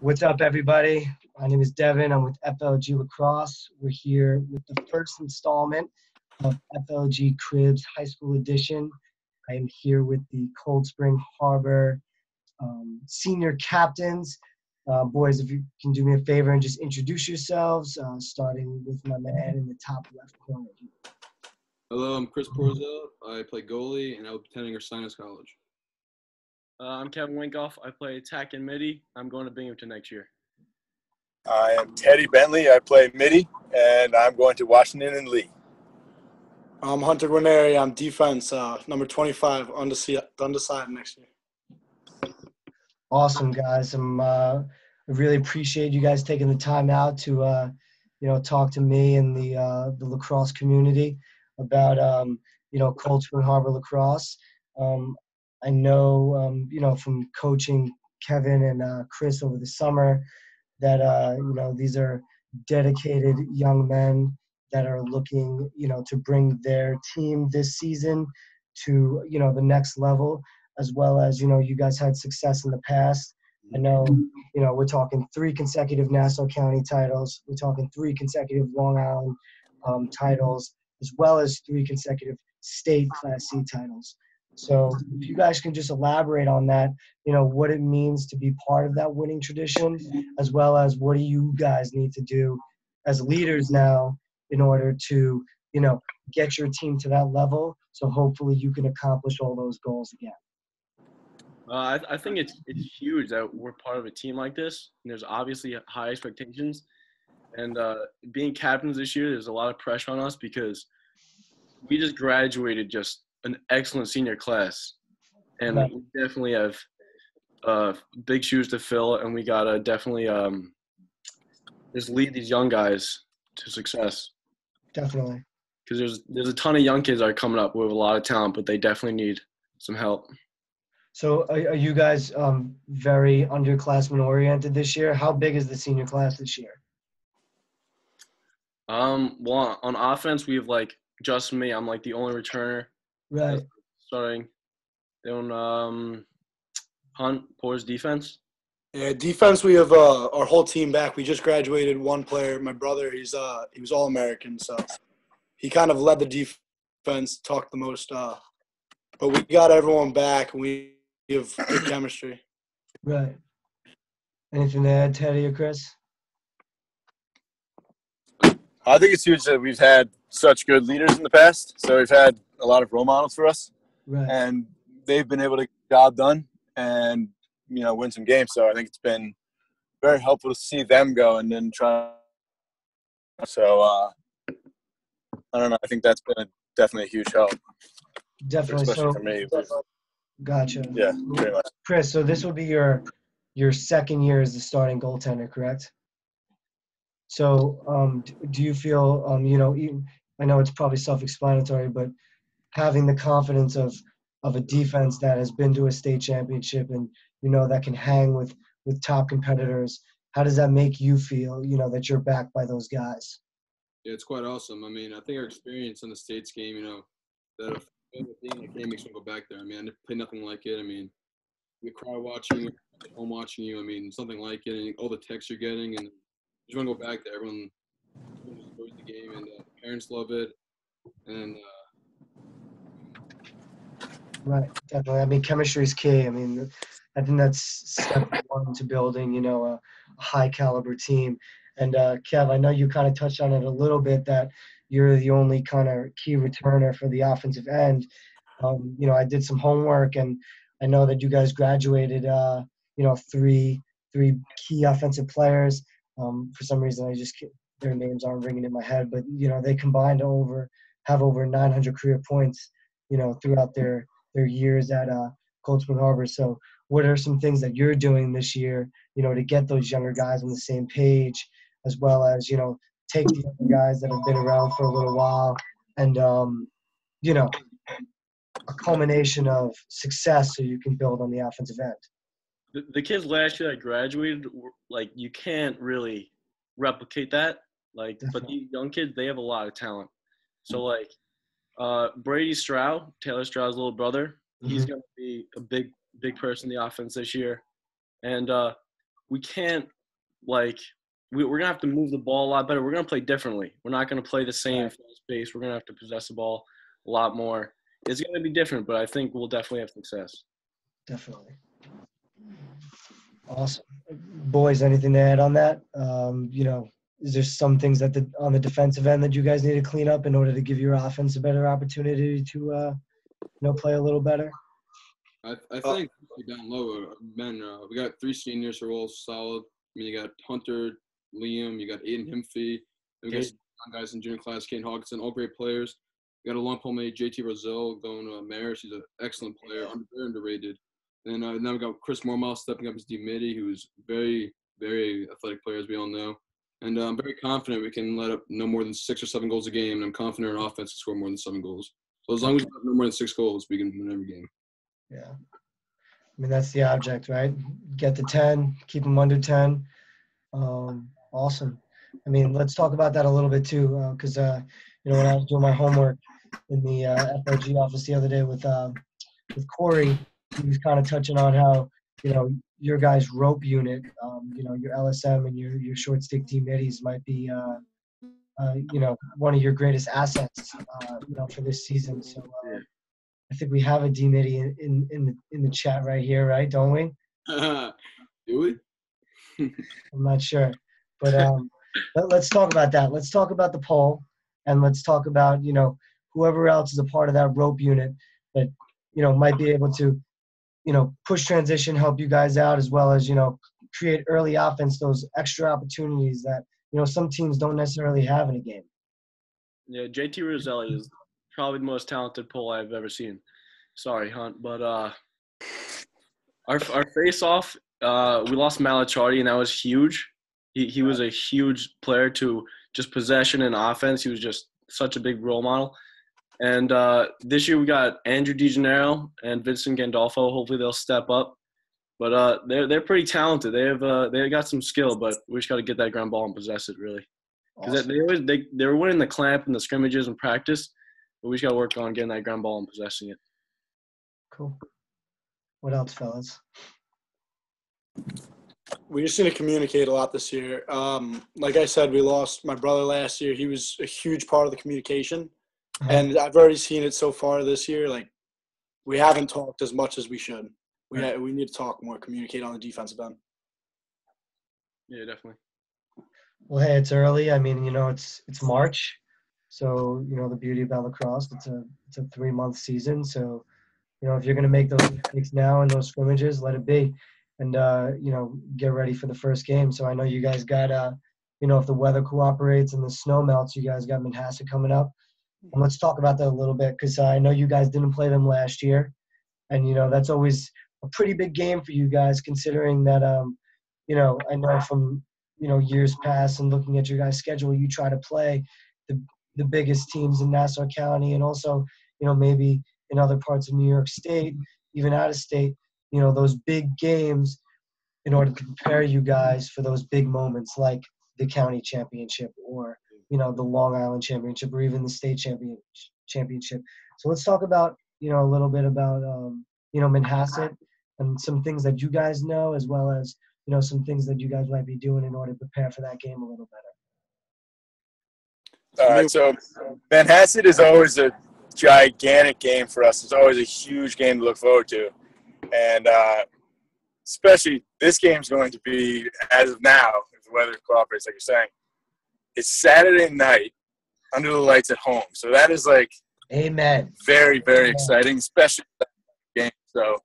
What's up, everybody? My name is Devin. I'm with FLG Lacrosse. We're here with the first installment of FLG Cribs High School Edition. I am here with the Cold Spring Harbor senior captains. Boys, if you can do me a favor and just introduce yourselves, starting with my man in the top left corner. Hello, I'm Chris Porzelt. I play goalie, and I'll be attending Ursinus College. I'm Kevin Winkoff. I play attack and midi. I'm going to Binghamton next year. I am Teddy Bentley. I play midi, and I'm going to Washington and Lee. I'm Hunter Guarneri. I'm defense, number 25, undecided next year. Awesome, guys. I really appreciate you guys taking the time out to, talk to me and the lacrosse community about, Cold Spring Harbor Lacrosse. I know, from coaching Kevin and Chris over the summer that, these are dedicated young men that are looking, to bring their team this season to, the next level, as well as, you guys had success in the past. I know, we're talking 3 consecutive Nassau County titles. We're talking 3 consecutive Long Island titles, as well as 3 consecutive state Class C titles. So if you guys can just elaborate on that, what it means to be part of that winning tradition, as well as what do you guys need to do as leaders now in order to, get your team to that level. So hopefully you can accomplish all those goals again. I think it's huge that we're part of a team like this. And there's obviously high expectations. And being captains this year, there's a lot of pressure on us because we just graduated just an excellent senior class. And Right. we definitely have big shoes to fill. And we got to definitely just lead these young guys to success. Definitely. Because there's a ton of young kids that are coming up with a lot of talent, but they definitely need some help. So are you guys very underclassmen oriented this year? How big is the senior class this year? Well, on offense, we have just me. I'm the only returner. Right. Starting. Then Hunt, Poor's defense. Yeah, defense, we have our whole team back. We just graduated one player. My brother, he was All-American, so he kind of led the defense, talked the most. But we got everyone back, and we have good chemistry. Right. Anything to add, Teddy or Chris? I think it's huge that we've had such good leaders in the past. So we've had a lot of role models for us, Right. and they've been able to get the job done and, win some games. So I think it's been very helpful to see them go and then try. So, I don't know. I think that's been definitely a huge help. Definitely. Especially So, for me. gotcha. Yeah, pretty much. Chris, so this will be your second year as the starting goaltender, correct? So do you feel, I know it's probably self-explanatory, but having the confidence of a defense that has been to a state championship and, that can hang with top competitors, how does that make you feel, that you're backed by those guys? Yeah, it's quite awesome. I mean, I think our experience in the States game, that if the thing that game makes me go back there. I mean, I played nothing like it. I mean, we cry watching you, home watching you. I mean, something like it, and all the texts you're getting, and you just want to go back there. Everyone just enjoys the game, and the parents love it, and Right, definitely. I mean, chemistry is key. I mean, I think that's step one to building, a high caliber team. And Kev, I know you kind of touched on it a little bit that you're the only kind of key returner for the offensive end. I did some homework, and I know that you guys graduated, 3 key offensive players. For some reason, their names aren't ringing in my head, but they combined have over 900 career points, throughout their years at Cold Spring Harbor. So what are some things that you're doing this year, to get those younger guys on the same page, as well as, take the younger guys that have been around for a little while and, a culmination of success so you can build on the offensive end? The kids last year that graduated, you can't really replicate that. But these young kids, they have a lot of talent. So, Brady Stroud, Taylor Stroud's little brother, he's going to be a big person in the offense this year. And we can't we're gonna have to move the ball a lot better. We're gonna play differently. We're not gonna play the same fast pace. We're gonna have to possess the ball a lot more. It's gonna be different, but I think we'll definitely have success. Definitely. Awesome. Boys, anything to add on that? Is there some things on the defensive end that you guys need to clean up in order to give your offense a better opportunity to, play a little better? I think down low, men, we got 3 seniors who are all solid. I mean, you got Hunter, Liam, you got Aiden Himfee, and we got some young guys in junior class, Kane Hawkinson, all great players. We got a long mate, JT Roselle, going to Marist. He's an excellent player, very underrated. And now we got Chris Mormile stepping up as D-Midi, who's very, very athletic player, as we all know. And I'm very confident we can let up no more than 6 or 7 goals a game, and I'm confident our offense can score more than 7 goals. So as long as we have no more than 6 goals, we can win every game. Yeah. I mean, that's the object, right? Get to 10, keep them under 10. Awesome. I mean, let's talk about that a little bit too, because, when I was doing my homework in the FLG office the other day with Corey, he was kind of touching on how, your guys' rope unit, your LSM and your short stick D-Middies might be, one of your greatest assets, for this season. So I think we have a D-Midi in the chat right here, right? Don't we? Do we? I'm not sure. But let's talk about that. Let's talk about the poll, and let's talk about, whoever else is a part of that rope unit that, might be able to, push transition, help you guys out, as well as, create early offense, those extra opportunities that, some teams don't necessarily have in a game. Yeah, JT Roselli is probably the most talented pole I've ever seen. Sorry, Hunt, but our face-off, we lost Malachardi, and that was huge. He was a huge player to just possession and offense. He was just such a big role model. And this year we got Andrew DeGennaro and Vincent Gandolfo. Hopefully they'll step up. But they're pretty talented. They got some skill, but we just got to get that ground ball and possess it really. Because Awesome. they were winning the clamp and the scrimmages and practice, but we just got to work on getting that ground ball and possessing it. Cool. What else, fellas? We just need to communicate a lot this year. Like I said, we lost my brother last year. He was a huge part of the communication. And I've already seen it so far this year. Like, we haven't talked as much as we should. We need to talk more, communicate on the defensive end. Yeah, definitely. Well, hey, it's early. I mean, it's March, so the beauty about lacrosse, it's a 3-month season. So, if you're gonna make those mistakes now in those scrimmages, let it be, and get ready for the first game. So I know you guys got if the weather cooperates and the snow melts, you guys got Manhasset coming up. And let's talk about that a little bit, because I know you guys didn't play them last year, and that's always a pretty big game for you guys, considering that I know from years past and looking at your guys' schedule, you try to play the biggest teams in Nassau County, and also maybe in other parts of New York State, even out of state, those big games in order to prepare you guys for those big moments like the county championship or the Long Island championship or even the state championship. So let's talk about a little bit about Manhasset and some things that you guys know, as well as some things that you guys might be doing in order to prepare for that game a little better. All right, so Manhasset is always a gigantic game for us. It's always a huge game to look forward to. And especially this game's going to be, as of now, if the weather cooperates, like you're saying, it's Saturday night under the lights at home. So that is like Amen. Very, very exciting, especially that game. So,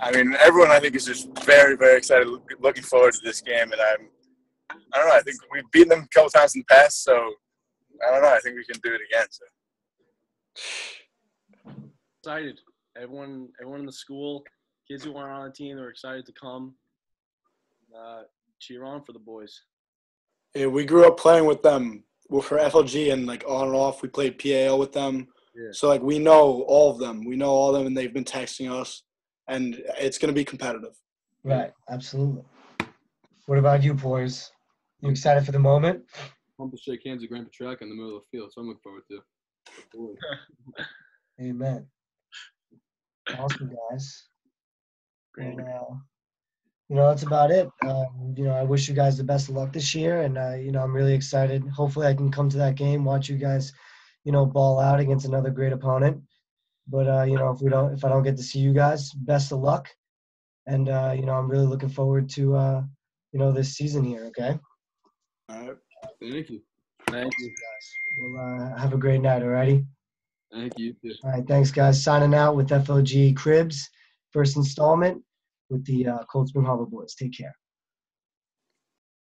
I mean, everyone I think is just very, very excited, looking forward to this game. And I don't know, I think we've beaten them a couple times in the past, so I don't know, I think we can do it again. So. Excited. Everyone in the school, kids who aren't on the team, they're excited to come cheer on for the boys. Yeah, we grew up playing with them. We're for FLG, and like on and off, we played PAL with them. Yeah. So like we know all of them. We know all of them, and they've been texting us, and it's going to be competitive. Right, absolutely. What about you, boys? You excited for the moment? I'm to shake hands with Grandpa Track in the middle of the field, so I'm looking forward to it. Amen. Awesome, guys. that's about it. I wish you guys the best of luck this year, and I'm really excited. Hopefully, I can come to that game, watch you guys, ball out against another great opponent. But if I don't get to see you guys, best of luck. And I'm really looking forward to this season here. Okay. All right. Thank you. Thank you. Well, have a great night. Alrighty. Thank you. Too. All right. Thanks, guys. Signing out with FLG Cribs, first installment with the Cold Spring Harbor boys. Take care.